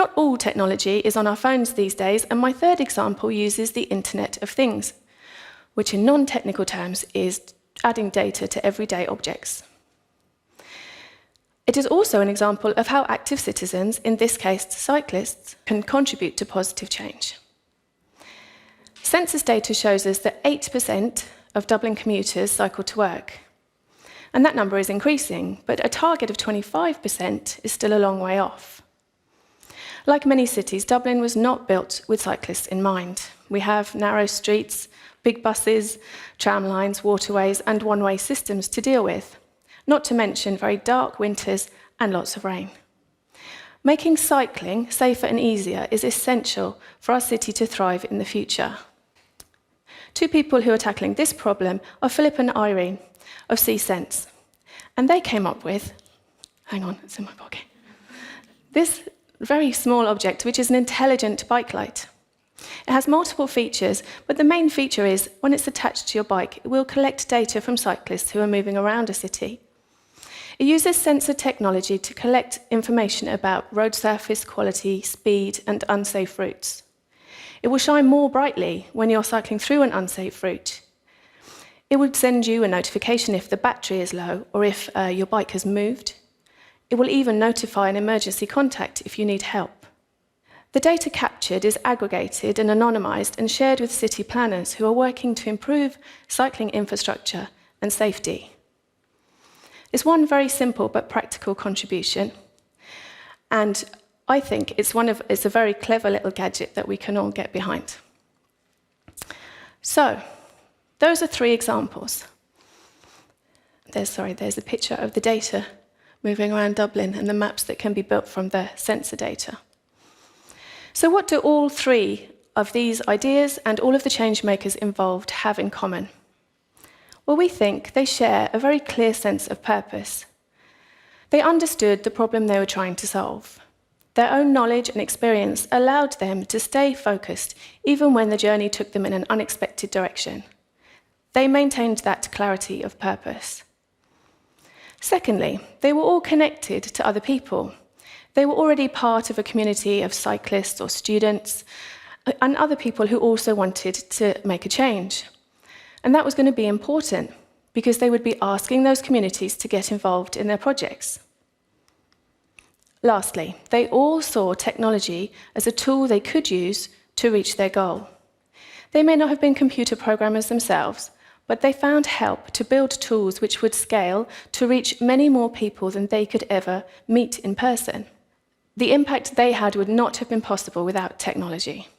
Not all technology is on our phones these days, and my third example uses the Internet of Things, which in non-technical terms is adding data to everyday objects. It is also an example of how active citizens, in this case cyclists, can contribute to positive change. Census data shows us that 8% of Dublin commuters cycle to work. And that number is increasing, but a target of 25% is still a long way off. Like many cities, Dublin was not built with cyclists in mind. We have narrow streets, big buses, tram lines, waterways, and one-way systems to deal with, not to mention very dark winters and lots of rain. Making cycling safer and easier is essential for our city to thrive in the future. Two people who are tackling this problem are Philip and Máirín of See.Sense. And they came up with, hang on, it's in my pocket, this very small object, which is an intelligent bike light. It has multiple features, but the main feature is when it's attached to your bike, it will collect data from cyclists who are moving around a city. It uses sensor technology to collect information about road surface quality, speed, and unsafe routes. It will shine more brightly when you're cycling through an unsafe route. It would send you a notification if the battery is low or if your bike has moved. It will even notify an emergency contact if you need help. The data captured is aggregated and anonymized and shared with city planners who are working to improve cycling infrastructure and safety. It's one very simple but practical contribution, and I think it's a very clever little gadget that we can all get behind. So, those are three examples. There's a picture of the data moving around Dublin and the maps that can be built from the sensor data. So what do all three of these ideas and all of the change makers involved have in common? Well, we think they share a very clear sense of purpose. They understood the problem they were trying to solve. Their own knowledge and experience allowed them to stay focused even when the journey took them in an unexpected direction. They maintained that clarity of purpose. Secondly, they were all connected to other people. They were already part of a community of cyclists or students and other people who also wanted to make a change. And that was going to be important because they would be asking those communities to get involved in their projects. Lastly, they all saw technology as a tool they could use to reach their goal. They may not have been computer programmers themselves, but they found help to build tools which would scale to reach many more people than they could ever meet in person. The impact they had would not have been possible without technology.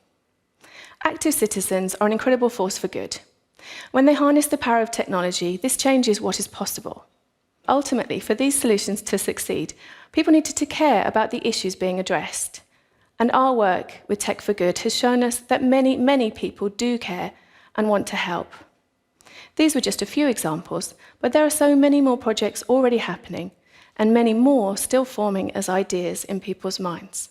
Active citizens are an incredible force for good. When they harness the power of technology, this changes what is possible. Ultimately, for these solutions to succeed, people needed to care about the issues being addressed. And our work with Tech for Good has shown us that many, many people do care and want to help. These were just a few examples, but there are so many more projects already happening, and many more still forming as ideas in people's minds.